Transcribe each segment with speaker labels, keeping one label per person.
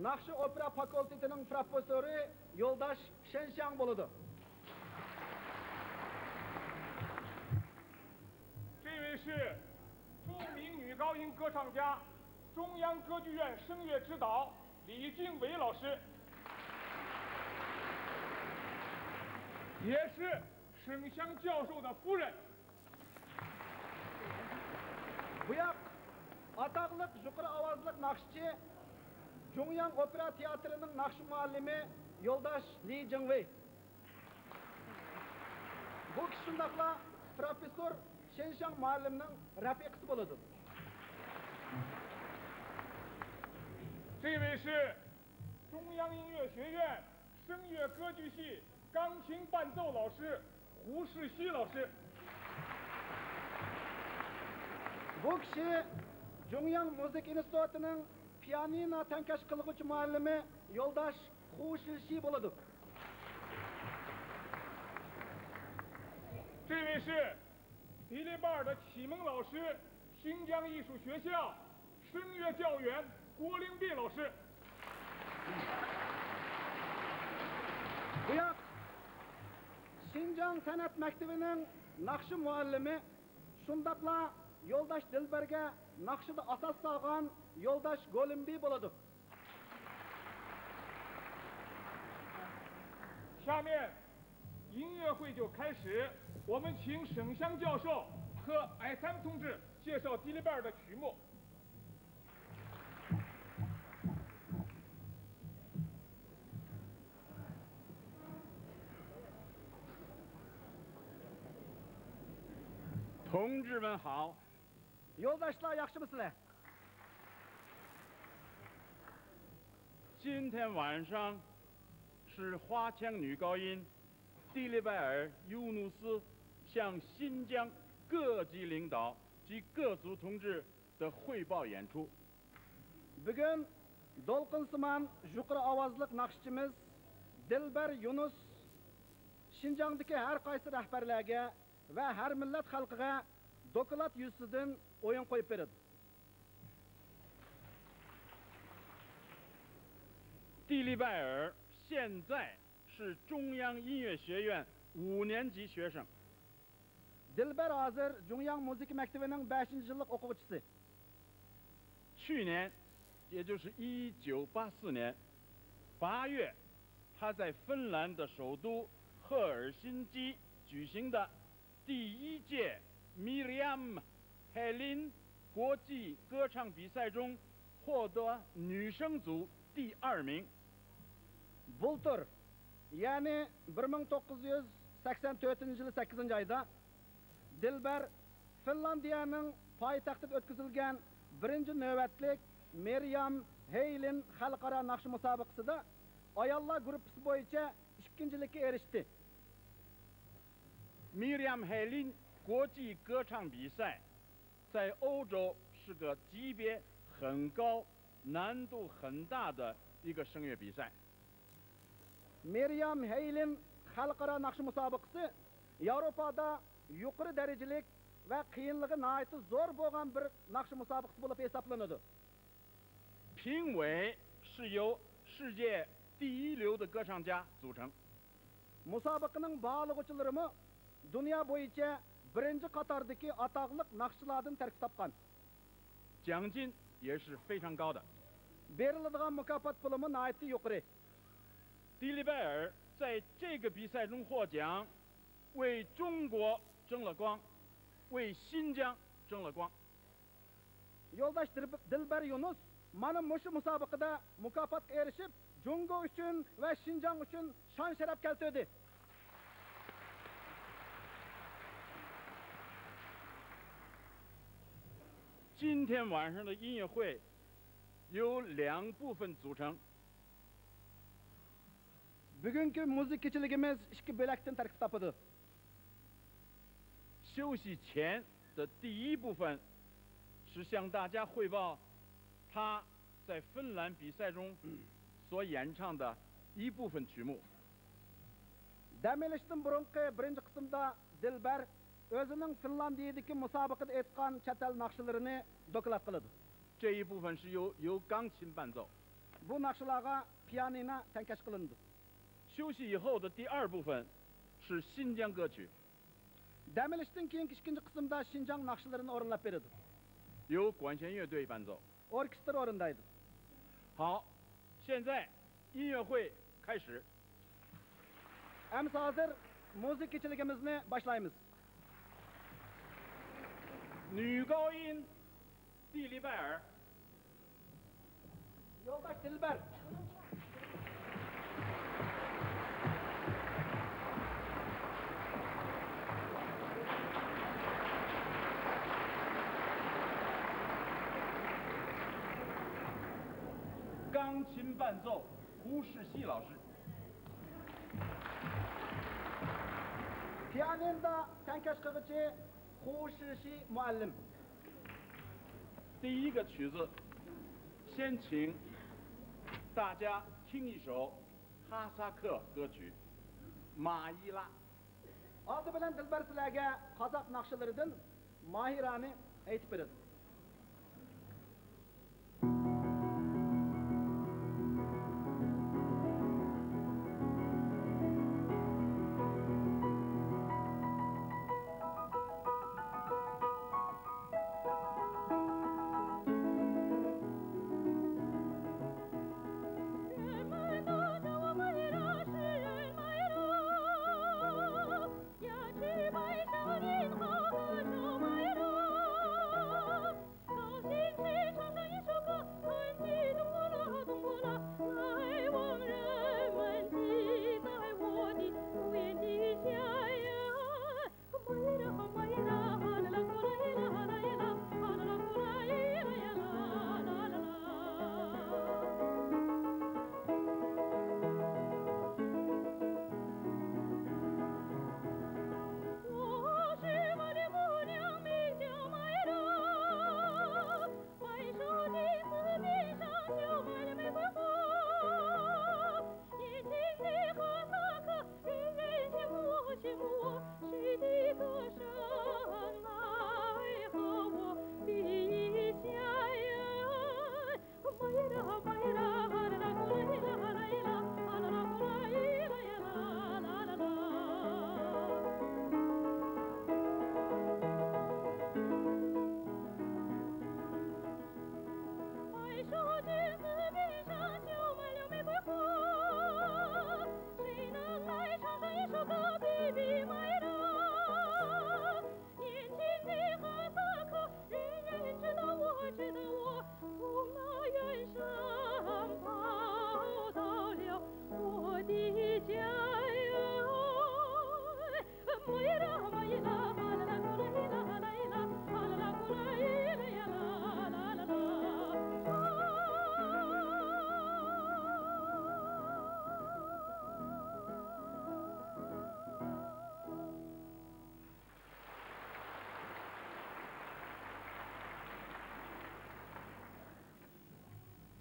Speaker 1: Nakşı Opera Fakülteti'nin profesörü Yoldaş Şenşang buludu.
Speaker 2: 这位是著名女高音歌唱家、中央歌剧院声乐指导李静伟老师，也是沈香教授的夫人。
Speaker 1: Bu yak ataqlıq yuqarı avazlıq nakşçı Jongyang Opera Tiyatrosu'nun nakşı muallimi Yoldaş Li Jingwei. Bu kişi şundaqla Profesör Şenşang muallimning rafiqasi bo'ladi.
Speaker 2: 这位是中央音乐学院声乐歌剧系钢琴伴奏老师胡世熙老师。
Speaker 1: Bu kişi Jongyang Müzik İnstitutu'nun piyanino tankash qilg'uvchi muallimi Yoldaş Hu Shilshi bo'ladi.
Speaker 2: 这位是迪丽拜尔的启蒙老师，新疆艺术学校声乐教员郭灵璧老师。
Speaker 1: Bu yak Şinjan Sanat Maktabining naqshi muallimi, shundaqla Yoldaş Dilber'ge naqshida asas solgan Yoldaş Golimbi bo'ladi.
Speaker 2: 下面音乐会就开始，我们请沈香教授和艾三同志介绍迪丽拜尔的曲目。
Speaker 3: 同志们好，
Speaker 1: Yoldaşlar yaxshimisilar?
Speaker 3: 今天晚上是花腔女高音迪丽拜尔尤努斯向新疆各级领导及各族同志的汇报演出。
Speaker 1: Bugun dolqinsimon yuqori ovozliq naqshchimiz Dilbèr Yunus Şinjangdagi har qaysi rahbarlarga va har millat xalqiga doklad yuzidan o'yin qo'yib beradi.
Speaker 3: 蒂丽拜尔现在是中央音乐学院5年级学生。
Speaker 1: Dilbèr hozir Jongyang Müzik Maktabining 5-yillik o'quvchisi.
Speaker 3: 去年，也就是1984年8月，他在芬兰的首都赫尔辛基举行的第1届 Miriam Helin 国际歌唱比赛中获得女生组第2名。
Speaker 1: Bultur, yani 1984-yılı 8. ayda Dilbèr Finlandiyaning poytaxtida o'tkazilgan birinchi navbatlik Miriam Helin xalqaro naqsh musobaqasida ayollar gruppasi bo'yicha 2-likka erishdi.
Speaker 3: Miriam Helin 国际歌唱比赛在欧洲是个级别很高、难度很大的一个声乐比赛。
Speaker 1: Miriam Helin xalqaro naqsh musobaqasi Yevropada yuqori darajalik va qiyinligi nihoyatda zo'r bo'lgan bir naqsh musobaqasi bo'lib hisoblanadi.
Speaker 3: 评委是由世界第1流的歌唱家组成。
Speaker 1: Musobaqaning bog'lovchilarimi dunyo bo'yicha birinchi qatordagi atoqli naqshchilardan tarkib topgan.
Speaker 3: 奖金也是非常高的。
Speaker 1: Beriladigan mukofot pulimi nihoyatda yuqori.
Speaker 3: 迪丽拜尔在这个比赛中获奖，为中国争了光，为新疆争了光。
Speaker 1: Yoldaş Dilbèr Yunus mana mushu musobaqada mukofotga erishib, Jungo uchun va Xinjiang uchun shon sharaf keltirdi.
Speaker 3: 今天晚上的音乐会由2部分组成。
Speaker 1: Bugungi muzik kechiligimiz 2 bo'lakdan tarkib topadi.
Speaker 3: 休息前的第1部分是向大家汇报他在芬兰比赛中所演唱的一部分曲目。
Speaker 1: Dam olishdan burungi birinchi qismda Dilbèr o'zining Finlandiyadagi musobaqada aytgan chet el naqshlarini doklad qiladi.
Speaker 3: 这一部分是由钢琴伴奏。
Speaker 1: bu naqshlarga pianino tankash qilindi.
Speaker 3: 休息以后的第二部分是新疆歌曲，
Speaker 1: Dam olishdan keyingi ikkinchi qismda Xinjiang naqshlarini o'rinlab beradi.
Speaker 3: 由管弦乐队伴奏。
Speaker 1: Orkestr o'rindaydi.
Speaker 3: 好，现在音乐会开始。
Speaker 1: Endi hozir musiqa kechiligimizni boshlaymiz.
Speaker 3: 女高音蒂利拜尔，
Speaker 1: Yo'ldosh Dilbèr.
Speaker 3: 钢琴伴奏胡世熙老师。
Speaker 1: Pianinoda tankash qilg'ichi Hu Shishi muallim.
Speaker 3: 第一个曲子，先请大家听一首哈萨克歌曲《马伊拉》。
Speaker 1: Oldi bilan Dilbar sizlarga qozoq naqshlaridan Mahirani aytib beradi.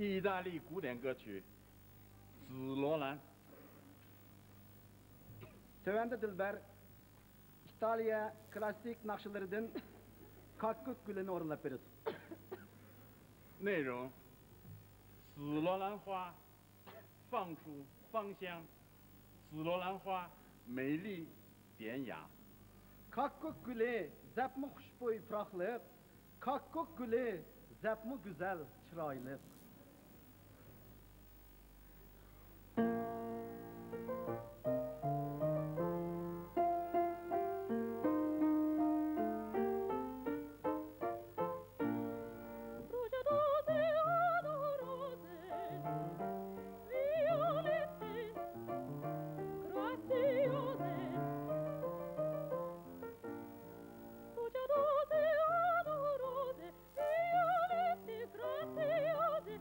Speaker 3: 意大利古典歌曲《紫罗兰》。
Speaker 1: Tövende Dilber, İtalya klasik naqshlaridan Kakkuk gülünü o'rinlab beradi.
Speaker 3: 内容：紫罗兰花放出芳香，紫罗兰花美丽典雅。
Speaker 1: Kakkuk gülü zapmi xushbo'y puroqliq, Kakkuk gülü zapmi go'zal chiroyliq.
Speaker 4: Grazie,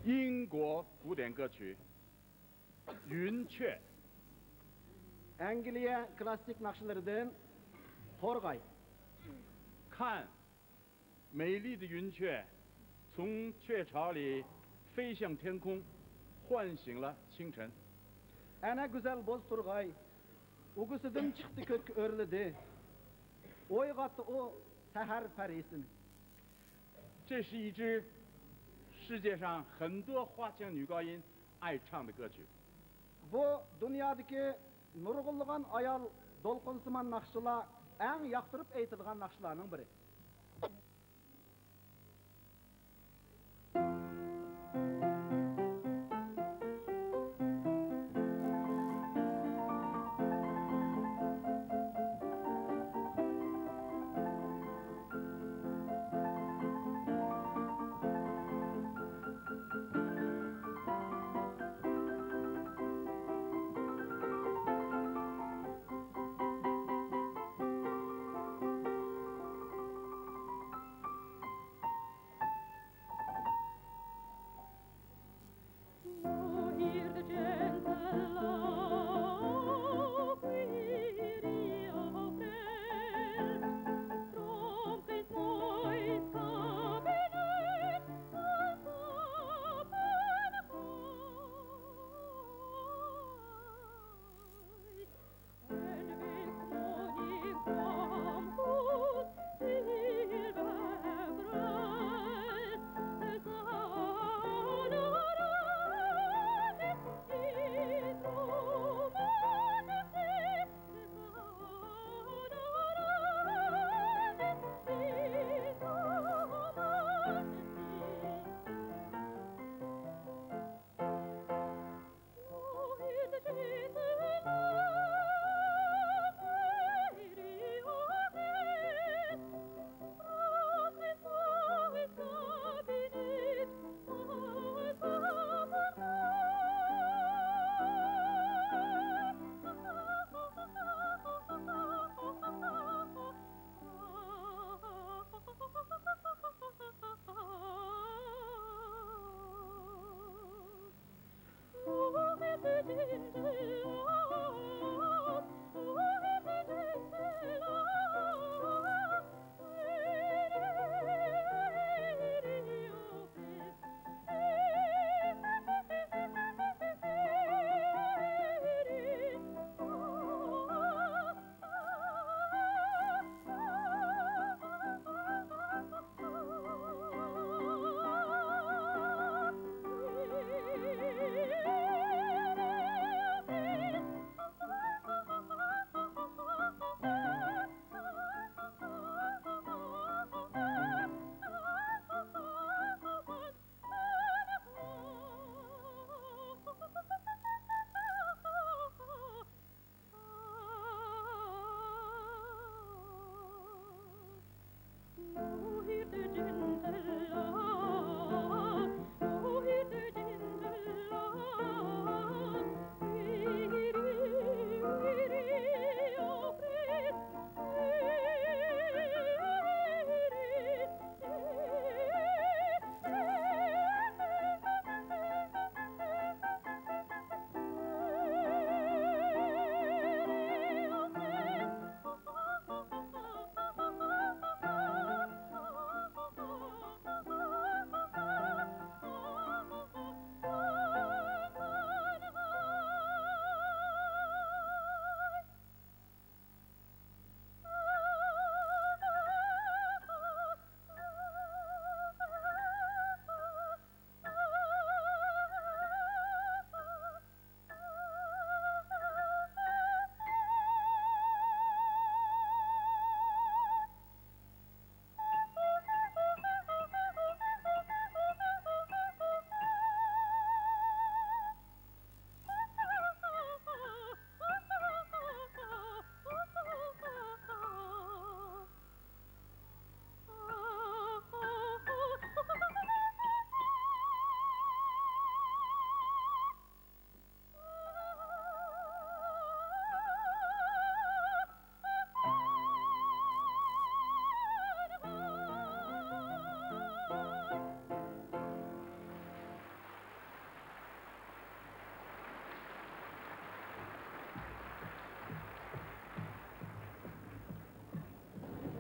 Speaker 3: 英国古典歌曲《云雀》。
Speaker 1: Angliya klassik nakşilerinden Torgay.
Speaker 3: 看，美丽的云雀从雀巢里飞向天空，唤醒了清晨。
Speaker 1: Ana güzel boz Torgay. Ugusudan çıktı kök örledi. Oygattı o seher perisini.
Speaker 3: 这是一支世界上很多花腔女高音爱唱的歌曲。
Speaker 1: Bu dünyadaki nurgulluğun ayal dolkunsuman nakşıla en yaktırıp eğitilgan nakşılarının biri.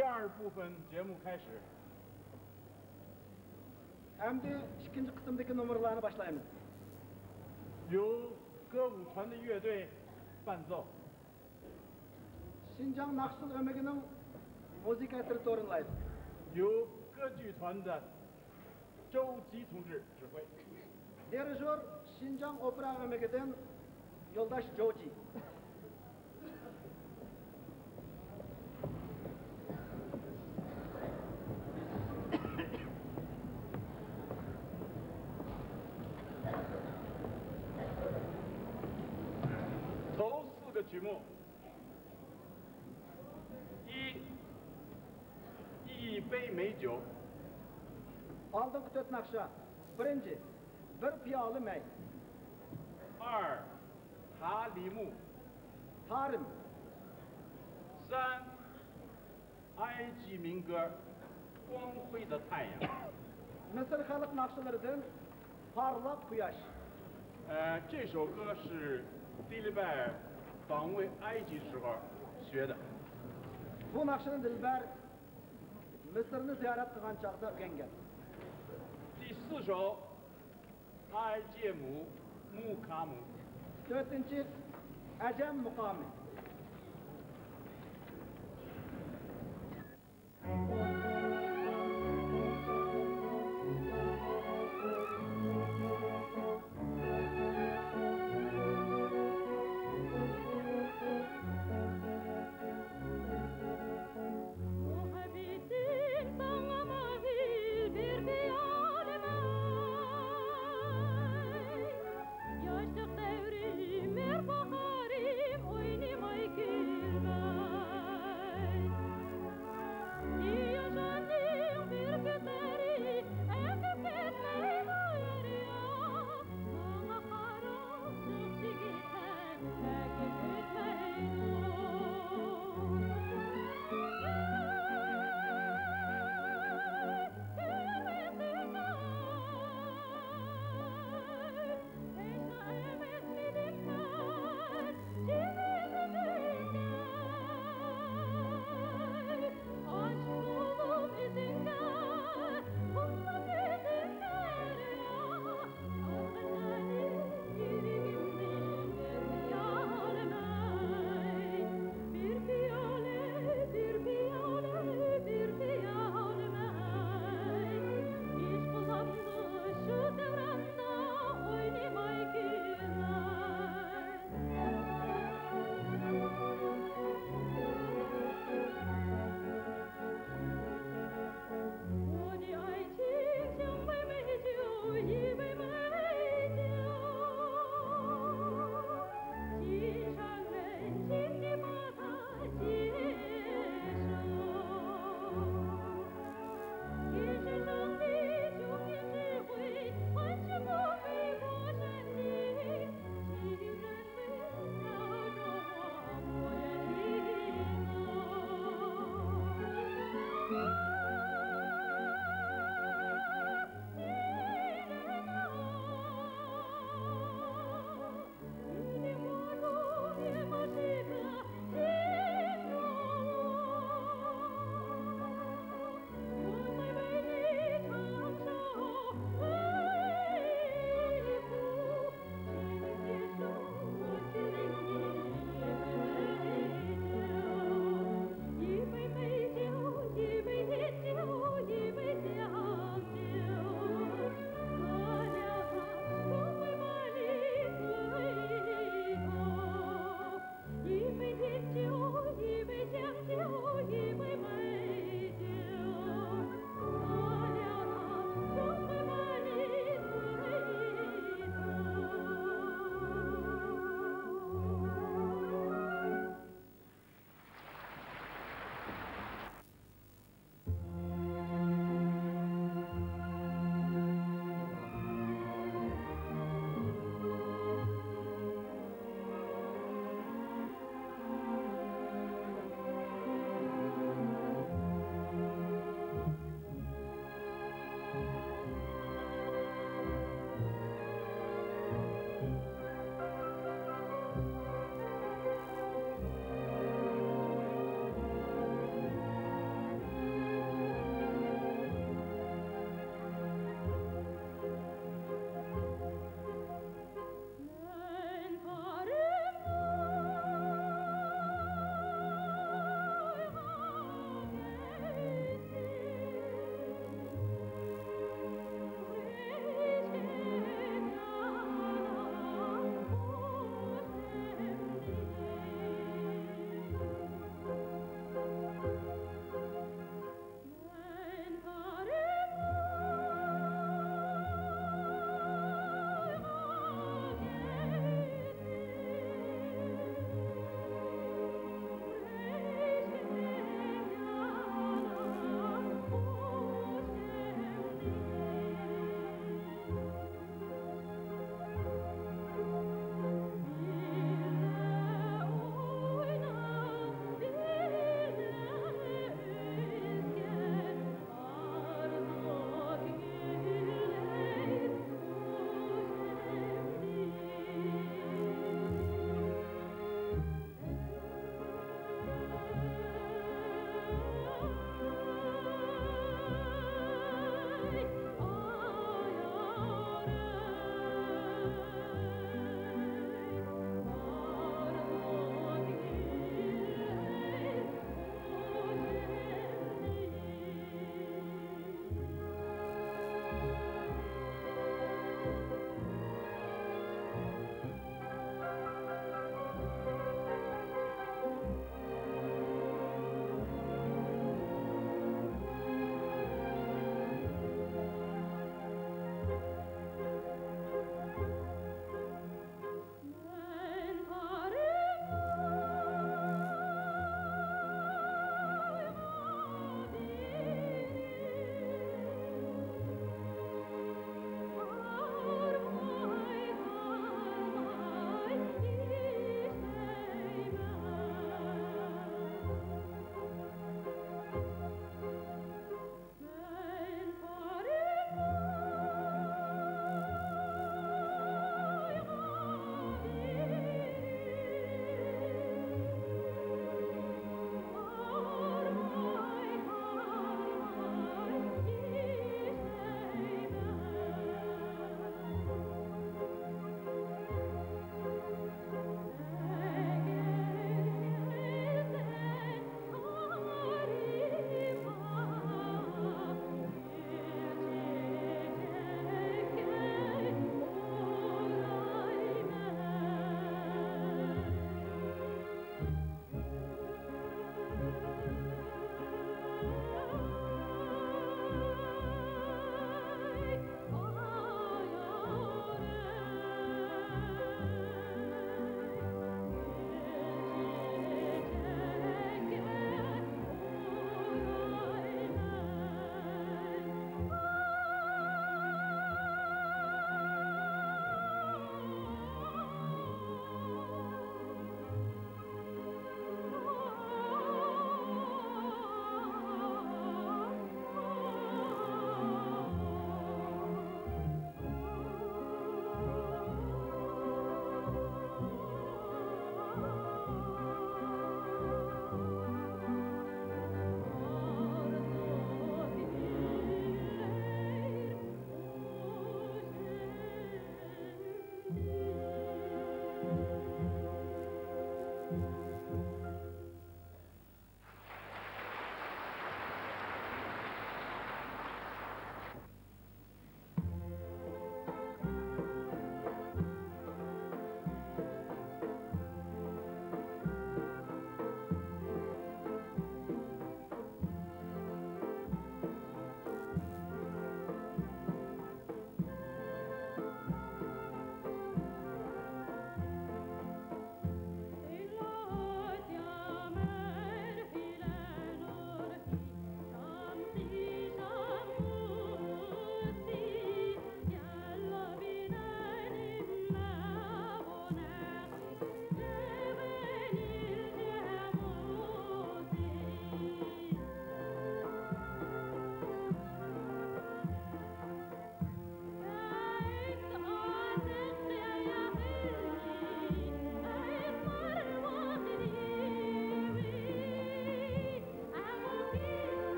Speaker 3: 第二部分节目开始。
Speaker 1: Endi ikkinchi qismdagi nomerlarni boshlaymiz.
Speaker 3: 由歌舞团的乐队伴奏。
Speaker 1: Şinjan Naqshul ömrü'nün müzik etiri torunlaydı.
Speaker 3: 由歌剧团的周吉同志指挥。
Speaker 1: Dirijör Şinjan Opera ömrü'den Yoldaş Joji.
Speaker 3: 头4个曲目，一杯美酒，
Speaker 1: Aldınqı 4 naqsha. Birinci, bir piyalı may.
Speaker 3: 2塔里木，
Speaker 1: Tarim,
Speaker 3: 3埃及民歌《光辉的太阳》。
Speaker 1: Mısır halk naqşalarından Parlak Kuyaş.
Speaker 3: 这首歌是Dilbèr 访问埃及时候学的。
Speaker 1: Bu naqshani Dilbèr Mısır'ını ziyaret qilgan chaqda o'rgangan.
Speaker 3: 第4首埃介姆木卡姆。
Speaker 1: Dördüncü, Acem Mukami.